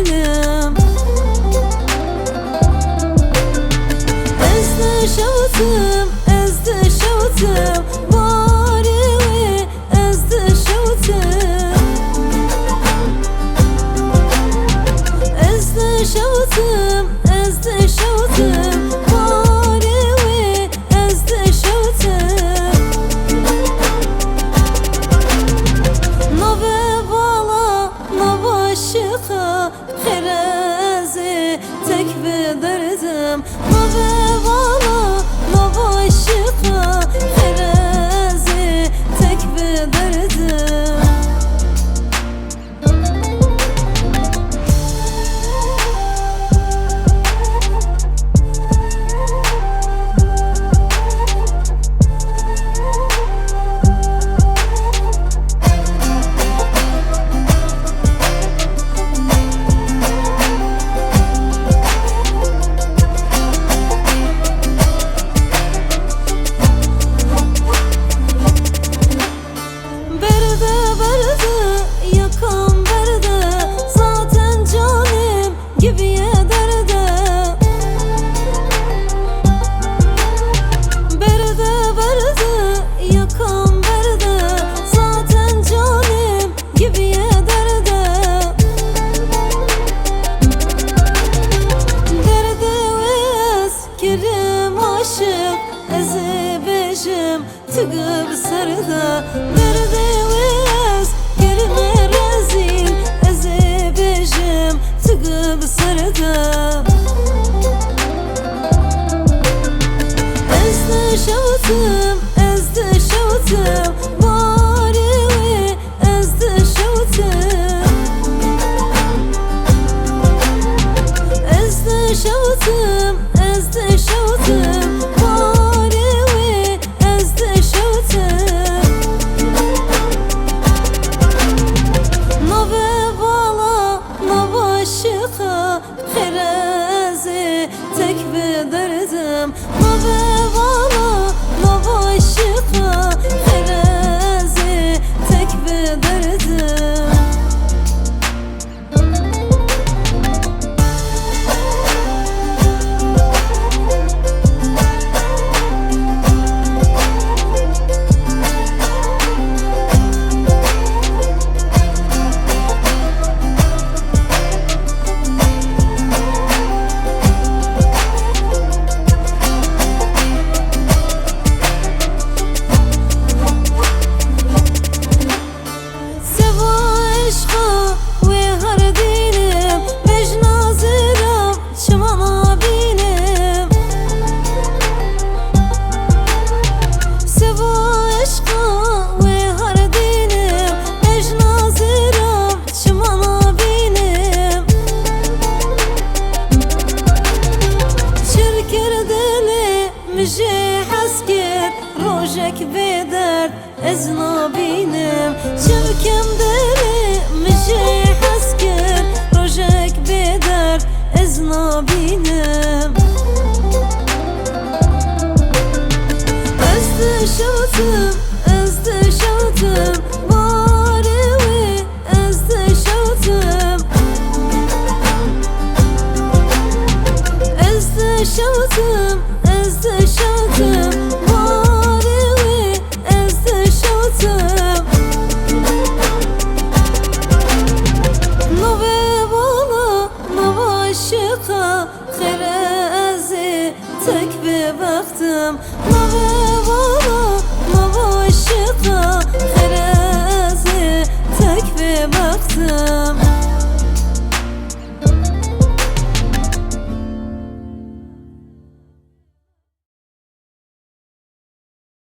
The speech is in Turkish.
دلم از دشوتم باری از دشوتم از دشوتم باری از دشوتم نوه بالا نوه شقا خرازي تك بدردم نوه بالا نوه شقا خرازي تك بدردم yakam berde zaten canım gibi derde berde yakam berde zaten canım gibi derde derde vez kerim aşık ezebejim tıgıp sarıda derde vez rezil ezebejim tıgıp sarıda ez dışavtım bari ez dışavtım ez dışavtım bari ez dışavtım nove bala nove şıka xerezi tek bederdem nove bala nove şıka xerezi tek bederdem روجك بدر از نابینم شبکم دلی مجی حسکر روجك بدر از نابینم از دشوتم